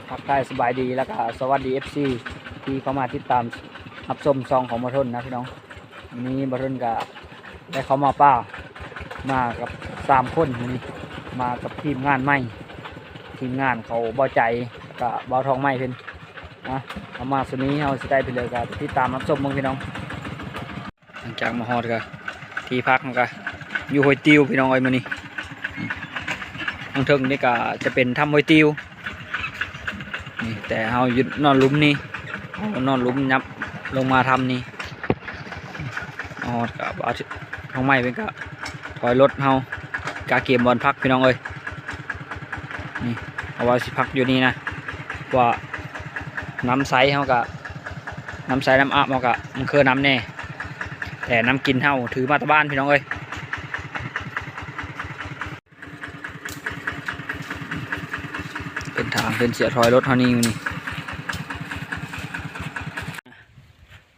ทักทายสบายดีแล้วก็สวัสดีFCที่เข้ามาติดตามรับชมซองของบอทุนนะพี่น้องวันนี้บอทุนก็ได้เข้ามาป้ามากับ3 คนวันนี้มากับทีมงานใหม่ทีมงานเขาเบาใจกับเบาทองใหม่เพิ่นนะเอามาสุดนี้เราจะได้ไปเลยกับติดตามรับชมมึงพี่น้องหลังจากมาฮอดก็ที่พักมันก็อยู่ห้วยติวพี่น้องเอ้ยมื้อนี้ทางเทิงนี่ก็จะเป็นถ้ำห้วยติวนี่แต่เราอยู่นอนหลุมนี่นอนหลุมยับลงมาทำนี่ฮอดกับเอาทางไม้เป็นก็ถอยรถเฮากาเกมบอลพักพี่น้องเอ้ยนี่เอาไว้สิพักอยู่นี่นะว่าน้ำใสเฮากับน้ำใสน้ำอาบเฮากับมันคือน้ำแน่แต่น้ำกินเฮาถือมาตะบ้านพี่น้องเอ้ยเป็นทางเป็นเสียถอยรถเฮานี่นี่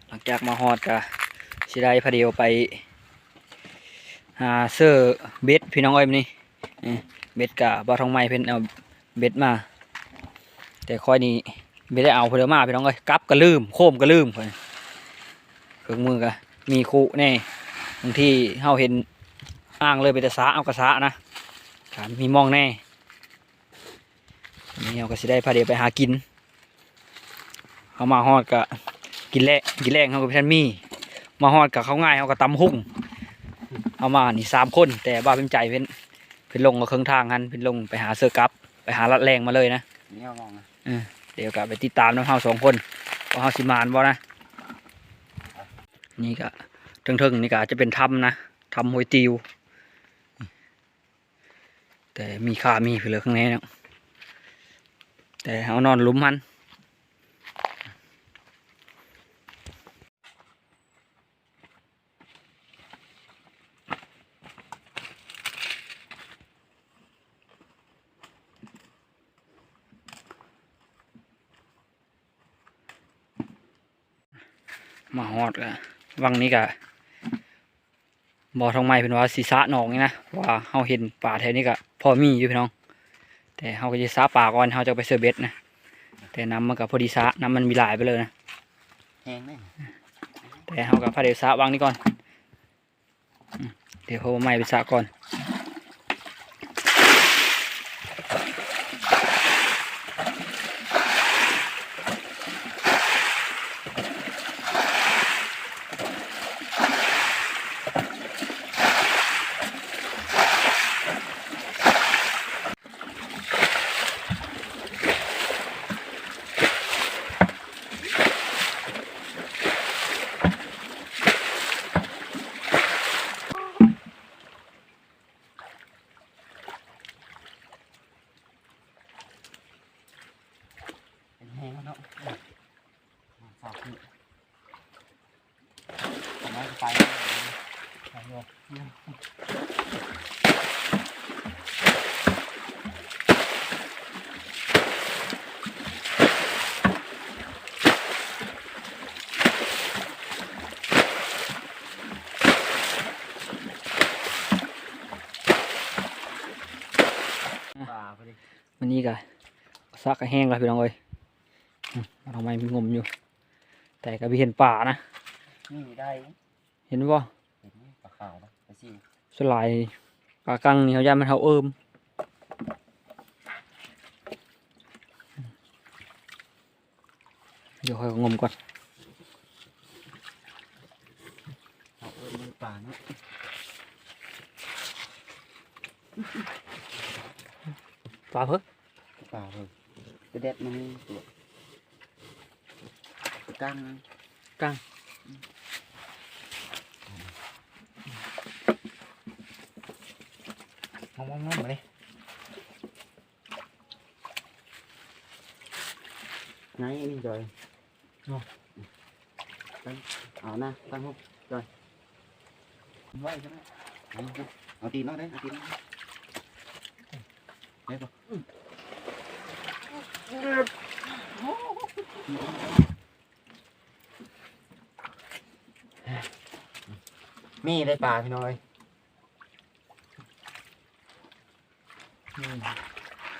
หลังจากมาฮอดก็สิได้พาเดียวไปหาเสื้อเบ็ดพี่น้องเอ้ยนี่เบ็ดกับบ่อทองไม้เพิ่นเอาเบ็ดมาแต่ค่อยนี้ไม่ได้เอาเพิ่นมาพี่น้องเอ้ยกลับก็ลืมโคมก็ลืมเครื่องมือก็มีคู่แน่บางทีเฮาเห็นอ้างเลยไปแต่สาเอากระสานะมีมองแน่นี่เราก็สิได้พาเดียวไปหากินเขามาฮอดก็กินแรงเขาก็ท่านมีมาฮอดกับเขาง่ายเขาก็ตำหุ่งเอามานี่3 คนแต่บ้าเป็นใจเป็นลงกับเครื่องทางกันเป็นลงไปหาเสื้อกับไปหาลัดแรงมาเลยนะนี่เอามองนะเดี๋ยวก็ไปติดตามน้องเฮา2 คนว่าเฮาสิมานบ่นะนี่ก็เทิงๆนี่ก็จะเป็นถ้ำนะถ้ำห้วยติวแต่มีข้ามีเผือกข้างในเนาะแต่เฮานอนหลุมมันมาฮอดกะวังนี้กะบ่อทองไม้เป็นว่าศีรษะหนองนี่นะว่าเฮาเห็นป่าแถวนี้กะพอมีอยู่พี่น้องแต่เฮาก็จะซาป่าก่อนเฮาจะไปเสือเบ็ดนะแต่น้ำมันก็พอดีซะน้ำมันมีหลายไปเลยนะแห้งเลยแต่เฮาก็พาเดี๋ยวซะวางนี้ก่อนเดี๋ยวเขาไม้ไปซะก่อนแห้งแล้วเนาะฝากนี่ทำไมไปวันนี้ก็ซักก็แห้งแล้วพี่น้องเอ้ยทำไมมีงมอยู่แต่ก็ไม่เห็นป่านะนี่ได้เห็นบ่เห็นปลาขาวนะปลาซิวสลายปลากังนี่เขาย่ามันเขาเดี๋ยวค่อยงมก่อนเอามันป่าเนาะปลาเพิ่งปลาเพิ่งจะเด็ดมันตัวกังมองมาเลยไงนี่rồiเอานะตั้งหุบrồiไว้ใช่ไหมเอาตีนnó đấyเอาตีนnó đấy rồiมีได้ปลาพี่น้อย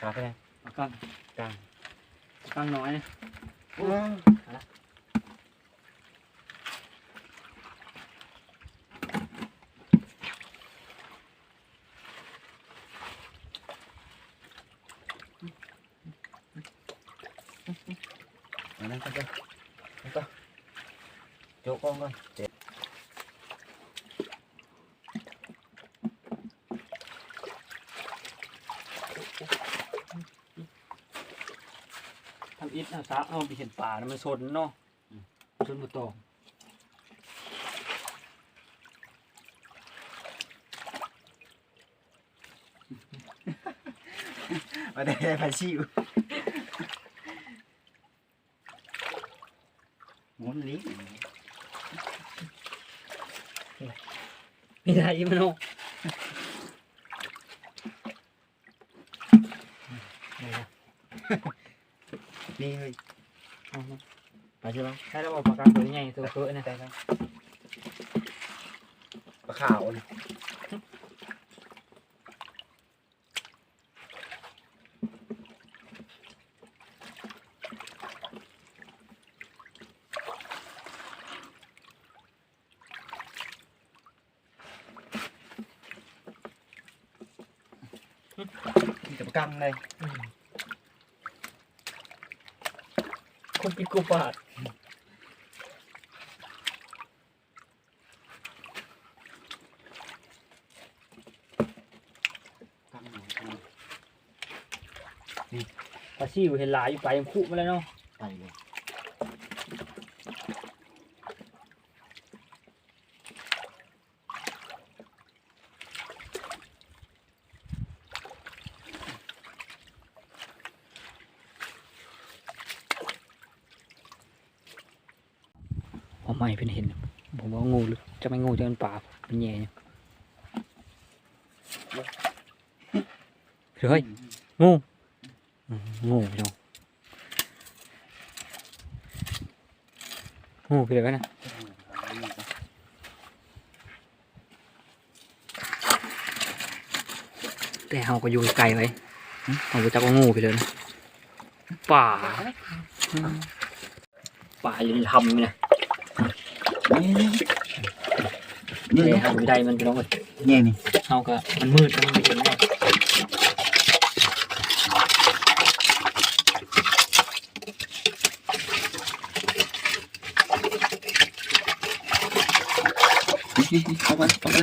ปลาไปไหนกลาง ตั้งน้อยนะนั่นก็ได้ก็โจ๊กก่อนเจ็บทำอิฐนะซะเอาไปเห็นป่านะมันสนเนาะสนบุตรมาได้ไฟชิวงุ้มลิ้น ไม่ได้อีมันโน นี่เฮ้ยไปใช่ไหม ให้เราบอกปากกาตัวใหญ่ตัวเฟื่อนะแต่ครับ ปลาขาวนี่มีแต่ปลากังเลย คนกินกูปาด กัง ปลาซิวเห็นหลายอยู่ไปยังคุมาแล้วเนาะ ไปเลยเอาไม่เป็นเห็นผมว่างูหรือจะไม่งูจะเป็นป่าเป็นแย่เนี่ยเฮ้ยงูงูพี่น้องงูพี่เด็กนะแต่เราก็อยู่ไกลไว้เราไปจับงูพี่เลยนะป่าอยู่ในถ้ำเนี่ย นี่ เดี๋ยวทำได้มันพี่น้องเลย นี่นี่ เอาก็มันมืดมันไม่เห็นไง เข้าไปเข้าไป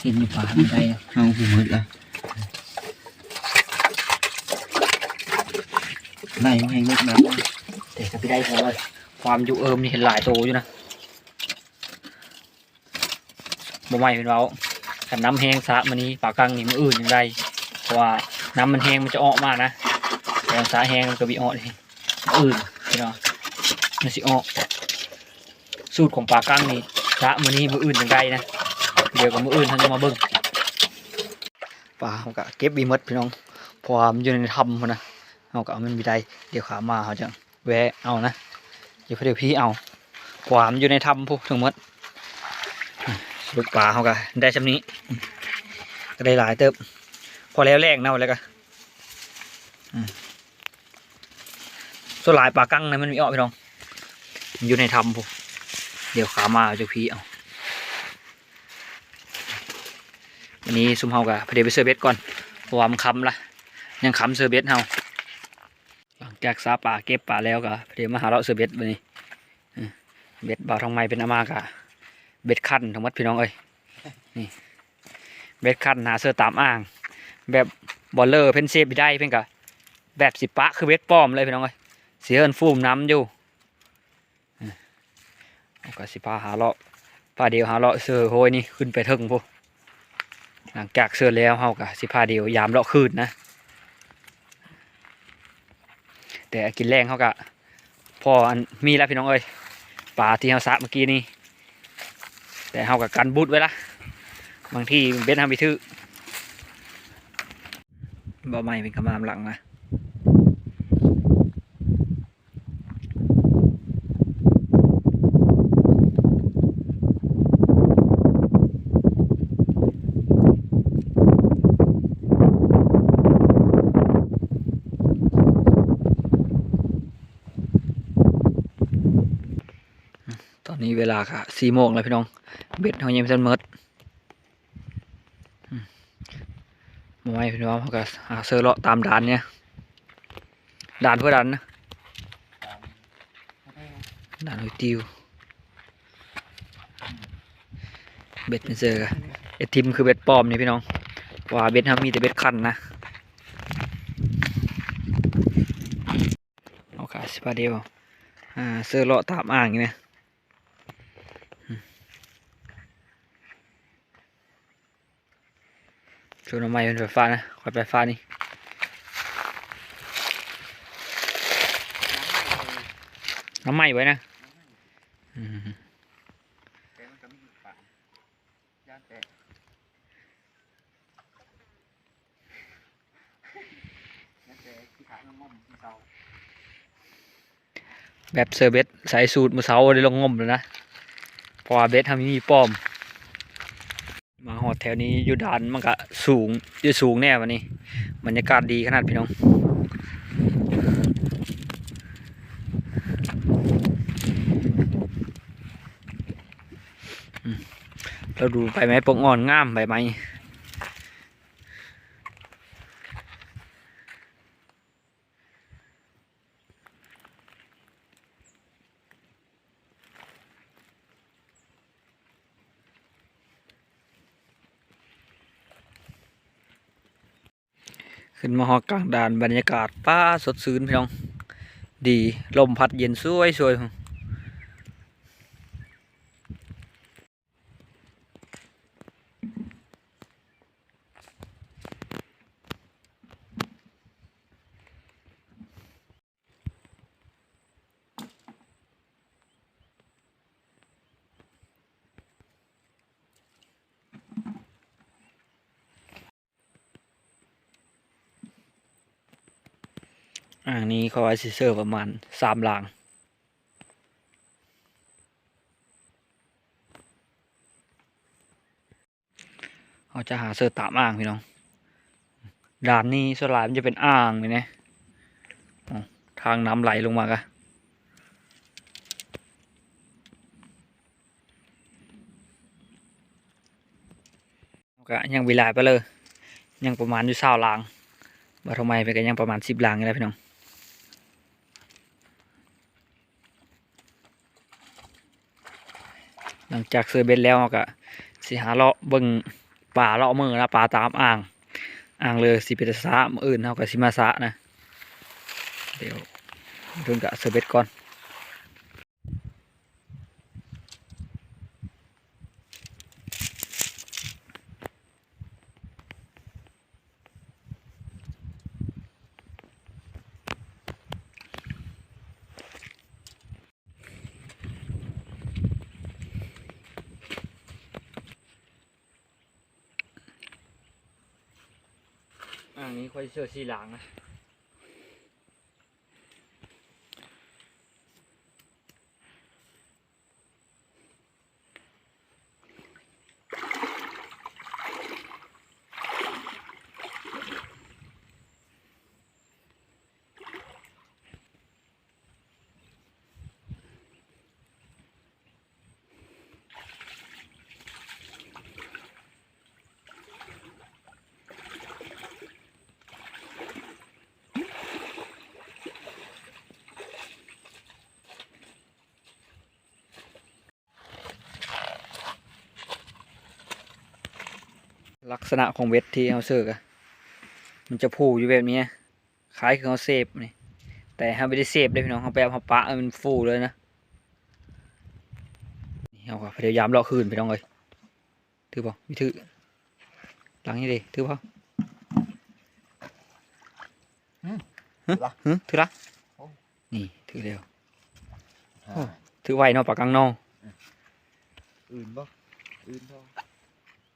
เห็นอยู่ป่าไม่ได้อะ เอาหูมืดละไล่มาให้ลูกนะ แต่ก็ไม่ได้เพราะว่าความอยู่นี่เห็นหลายตัวอยู่นะบ่ไม่เป็นเราแต่น้ำแห้งสระมันนี้ปากกังนี่มันอื่นอย่างไรเพราะว่าน้ำมันแห้งมันจะออกมากนะแต่สระแห้งมันก็บีออกเลยอื่นพี่น้องมันสิออกสูตรของปากกังนี่สระมันนี้มันอื่นอย่างไรนะเดี๋ยวกับมันอื่นท่านจะมาเบิ่งปลาเขาก็เก็บบีมดพี่น้องเพราะว่ามันอยู่ในถ้ำพุ่นนะเขาก็เอามันบีได้เดี๋ยวขามาเขาจะแวะเอานะเดี๋ยวพี่เอาความนอยู่ในถ้ำพวกทั้งหมดลูกปลาเขาก็ได้ชำนี้ก็ได้หลายเติบพอแล้วแรงเน่าแล้วก็ส่วนหลายปลากั้งนะมันมีอ้อพี่น้องมันอยู่ในถ้ำพวกเดี๋ยวขามาจะพี่เอาวันนี้ซุ่มเฮากับพอดีไปเซอร์เบสก่อนเพราะว่ามันค้ำละยังค้ำเซอร์เบสเฮาหลังจากซาป่าเก็บป่าแล้วก็พอดีมาหาเราะเซอร์เบสวันนี้เบ็ดบ่าวทองไม้เป็นอามากะเบ็ดขั้นทั้งหมดพี่น้องเอ้ยนี่เบ็ดขั้นหาเสื้อตามอ่างแบบบอลเลอร์เพนเซฟได้เพ่นกะแบบสิปะคือเบ็ดป้อมเลยพี่น้องเอ้ยเสียเอินฟูมน้ำอยู่ก็สิพาหาเลาะพาเดียวหาเลาะเสือโหยนี่ขึ้นไปถึงพวกหลังจากเสือแล้วเฮากะสิพาเดียวยามเลาะคืนนะแต่กินแรงเฮากะพออันมีแล้วพี่น้องเอ้ยปลาที่เฮาสะเมื่อกี้นี่แต่เฮากับกันบุดไว้ละบางที่เบ็ดทำไปทื่อบ่ไม่เป็นกำมามหลังนะ อนนี้เวลาค่ะ4 โมงแล้วพี่น้องเบ็ดเขายังไม่ทันหมดมาไว้พี่น้องเขาก็หาเสือเลาะตามด่านเนี่ยด่านเพื่อด่านนะด่านหอยติวเบ็ดเป็นเสือไอทิมคือเบ็ดปลอมนี่พี่น้องว่าเบ็ดเขามีแต่เบ็ดคันนะเอาค่ะสิบาเดียวเสือเลาะตามอ่างนี่นะชวนเอาไม้เป็นไฟฟ้านะคอยไฟฟ้านี่น้ำไหม้ไว้นะอืมแบบเซอร์เบสใส่สูตรมือเสาได้ลงงมเลยนะเพราะว่าเบสทำมีป้อมมาหอดแถวนี้อยู่ด่านมันก็สูงอยู่สูงแน่วันนี้บรรยากาศดีขนาดพี่น้องเราดูใบไม้ปกอ่อนงามใบไม้ขึ้นมาหอกลางด่านบรรยากาศป้าสดชื่นพี่น้องดีลมพัดเย็นสวยสวยนี้เขาไว้ซิเซอร์ประมาณ3 หลังเขาจะหาเซอร์ตามอ่างพี่น้องด่านนี้ส่วนใหญ่มันจะเป็นอ่างเลยนะทางน้ำไหลลงมากะก็ยังเวลาไปเลยยังประมาณอยู่20 หลังว่าทำไมไปกันยังประมาณ10 หลังนี่แหละพี่น้องหลังจากเซอร์เบนแล้วก็สิหาเลาะเบิ่งป่าเลาะมือนะป่าตามอ่างเลยสิเป็นสะมื้ออื่นเขาก็สิมาสะนะเดี๋ยวเดินกับเซอร์เบนก่อนอ่างนี้ค่อยเชื่อ4 หลังนะลักษณะของเว็ดที่เขาเสิร์กอะมันจะพูอยู่แบบนี้คล้ายคือเขาเซฟนี่แต่เขาไม่ได้เซฟเลยพี่น้องเขาไปเอาปะมันฟูเลยนะนี่เขาก็พยายามเลาะคืนพี่น้องเลยถือป่ะไม่ถือหลังนี้ดิถือป่ะถือละนี่ถือเร็วถือไว้เนาะปากกังเนาะอื่นบ่อื่นบ่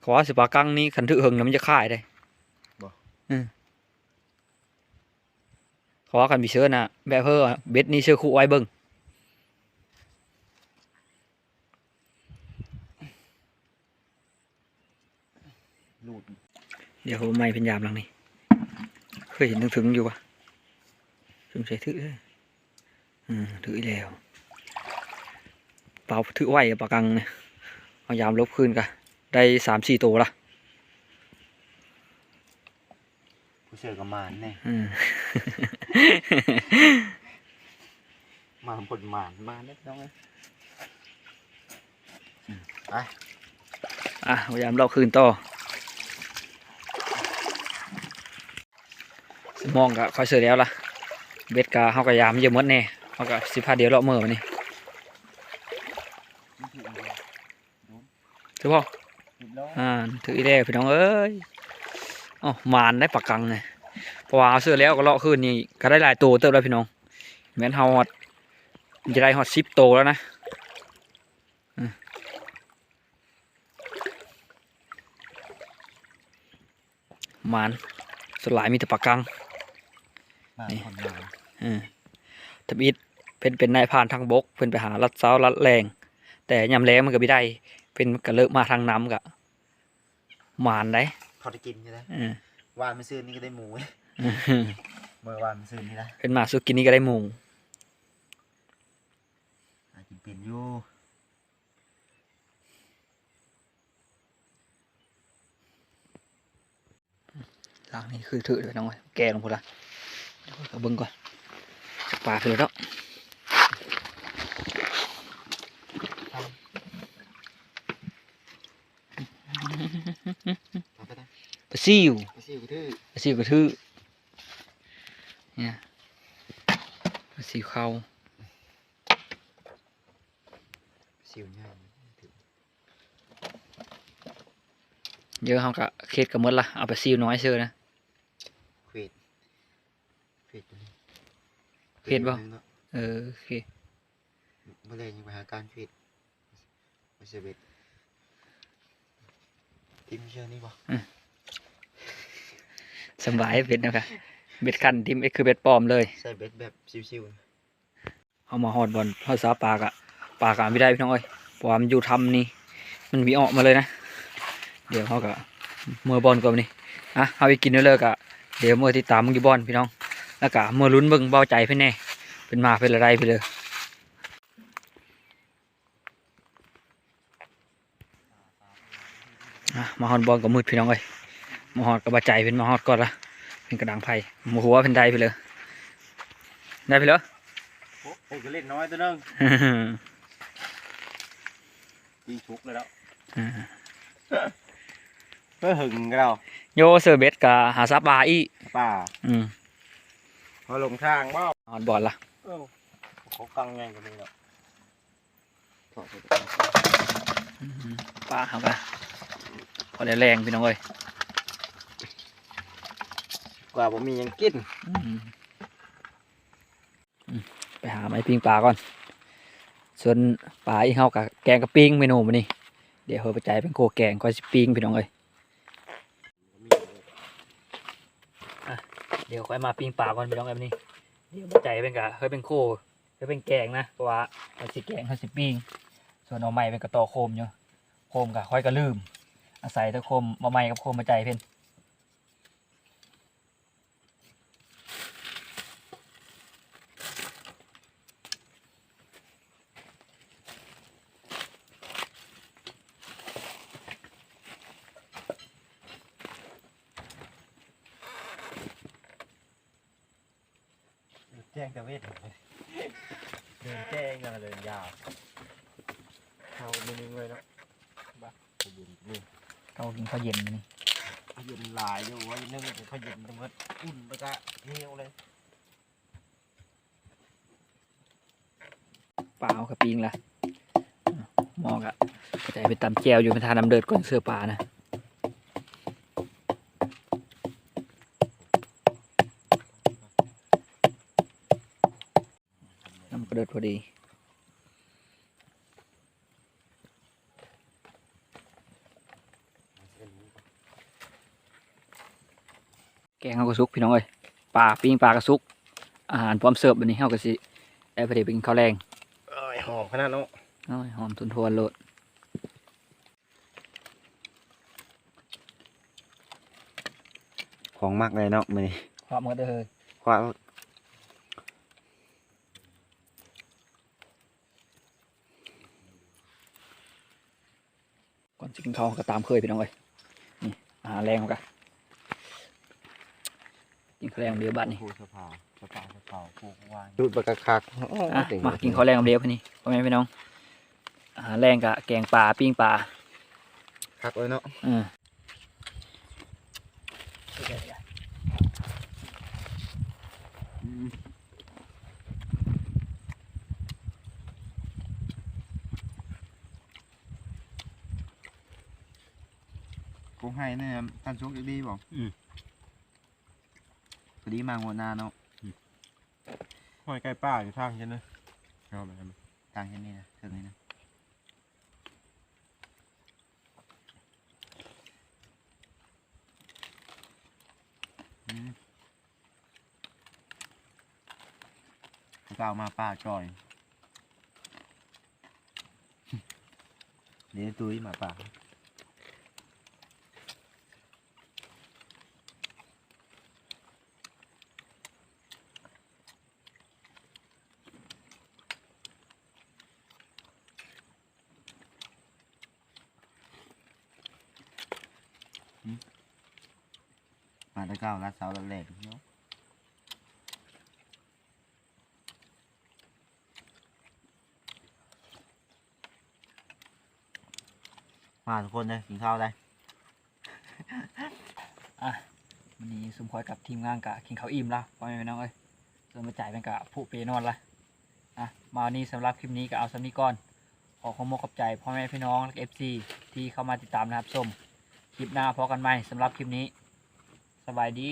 ขอสิปากกังนี้ขันถือเหิงนะมันจะข่ายได้ขอกันมีเชื้อนะแบบเพื่อเบ็ดนี่เชื้อคู่ไว้เบิ้งเดี๋ยวไม่เป็นยามหลังนี้เคยเห็นถึงอยู่ปะถึงใส่ถือถือแล้ว ปล่าถือไหวปลากังเนี่ยพยายามลบคืนกันได้3-4ตัวละ ผู้เชื่อกับมานแน่ อืม มาผลมานมาเล็กน้อยไป พยายามเลาะคืนต่อมองก็ค่อยเสือแล้วล่ะเบ็ดกะเขาก็ยามเยอะหมดแน่เขาก็สิพาเดียวเลาะมือมันนี่ถือพ่อถืออีเด้พี่น้องเอ้ยอ๋อมานได้ปากกังไงเพราะว่าเอาเสือแล้วก็เลาะคืนนี่ก็ได้หลายตัวเติบแล้วพี่น้องแม้นเฮาฮอดจะได้ฮอด10 ตัวแล้วนะมานสลายมีแต่ปากกัง มาผลมาน ทับอิดเป็นนายพรานทางบกเป็นไปหาลัดเซ้าลัดแรงแต่ยำแรงมันก็ไม่ได้เป็นกระเลิกมาทางน้ำกะหมานได้ พอได้กินใช่ไหม อืม วานมันซื้อนี่ก็ได้หมูเว้ยเมื่อวานมันซื้อนี่นะ เป็นหมาสุกินนี่ก็ได้หมู กินเป็นอยู่ หลังนี้คือถือเลยน้องเอ้ยแกลงพูดละเดี๋ยวเอาเบิ่งก่อนจับปลาถือแล้วปลาซิว ไปซิ่วกระทือ ปลาซิวกระทือเนี่ยปลาซิวเข้า ซิ่วง่าย เยอะเขากะเคสกับมดละเอาปลาซิวน้อยเชื่อนะ เขวดตัวนี้ เขวดบ่ โอเค เมื่อไรยังไปหาการเขวดมาเสียเบ็ดทีมเชื่อนี่บ่ สบายเบ็ดนะครับเบ็ดคันทิมคือเบ็ดปลอมเลย ใส่เบ็ดแบบชิว เอามาหอดบอลหอดสาปลากะปลากะไม่ได้พี่น้องเอ้ยเพราะว่ามันอยู่ทำนี่มันมีออกมาเลยนะเดี๋ยวเขากะมือบอลก่อนนี่เอาไปกินเลิกะเดี๋ยวมือติดตามมึงอยู่บอลพี่น้องแล้วกะมือลุ้นเบิ่งเบาใจเพื่อนแน่เป็นมาเป็นอะไรไปเลยมาหอดบอลกับมืดพี่น้องเอ้ยมาหอดกับเบาใจเป็นมาหอดก่อนละเป็นกระดังไผ่หมูหัวเป็นได้ไปเลยได้ไปเลย ๆโอ้ยก็เล่นน้อยตัวนึงตีชุกเลยแล้วเพื่อหึงกันเรา โยเซอร์เบสกับหาซาปลาอี ป่า อืม พอลงทางบ่ ออนบอลละ เขากังไงกันเลยเนาะ ปลาครับอ่ะพอได้แรงพี่น้องเอ้ย กว่าผมมียังกิน ไปหาไม้ปิ้งปลาก่อนส่วนปลาอีเฮากับแกงกับปิ้งเมนูมันนี่เดี๋ยวเฮาไปจ่ายเป็นโคแกงก็สิปิ้งพี่น้องเอ้ยเดี๋ยวค่อยมาปิ้งปลาก่อนพี่น้องเอ้ยนี่เดี๋ยวมาจ่ายเป็นกะเฮ้ยเป็นโคเฮ้ยเป็นแกงนะเพราะว่าเขาสิแกงเขาสิปิ้งส่วนเอาไม้เป็นกระตอโคมอยู่โคมกะค่อยกระลืมอาศัยแต่โคมมาไม้กับโคมมาจ่ายเพิ่นแจ้งจะเวทเดินแจ้งกันเลยยาวเข้ามือนึงเลยเนาะบ้าขยินนี่ เขากินข้าวเย็นนี่ ขยินลายอยู่ว่านึ่งขยินตรงนั้นอุ่นไปกะเหี่ยวเลย ปลาเอากระปิงละมองอะใจไปตำแจวอยู่เป็นทานน้ำเดือดก่อนเสื้อปลานะน้ำกระเดือดพอดีแกงเขาก็ซุกพี่น้องเอ้ยปลาปิ้งปลากระซุกอาหารพร้อมเสิร์ฟวันนี้เขาก็สิได้พอดีเป็นข้าวแรง หอมขนาดนั้น โอ้ยหอมทุนทวนโลด ของมากเลยเนาะมือนี้ ความกันเด้อเฮ้ย ความ จะกินข้าวก็ตามเคยพี่น้องเลยนี่อาหารแรงกันกินข้าวแรงเดียวบัดนี่ ผูสภาผูกวาน ดูดปากคัก มากินข้าวแรงเดียวพี่นี่พ่อแม่พี่น้องอาหารแรงกะแกงปลาปิ้งปลา คักเลยเนาะ กูให้เนี่ยท่านชุกดีบอกพอดีมาหัวหน้าเนาะ ห้อยใกล้ป้าอยู่ทางฉันนะเอาไปทำ ต่างกันนี่นะเท่านี้นะก็เอามาป้าจอย เดี๋ยวตุ้ยมาป้ามาตะเก้ารัดเสารัดแหลกเนาะมาทุกคนเลยกินข้าวได้ วันนี้สุมพอยกับทีมงานกะกินข้าวอิ่มละพ่อแม่พี่น้องเอ้ยส่วนมาจ่ายเป็นกะผู้เปนอนละมาวันนี้สำหรับคลิปนี้ก็เอาสำนี้ก่อนขอขอบคุณขอบใจพ่อแม่พี่น้องและFC ที่เข้ามาติดตามนะครับชมคลิปหน้าพอกันใหม่สำหรับคลิปนี้สบายดี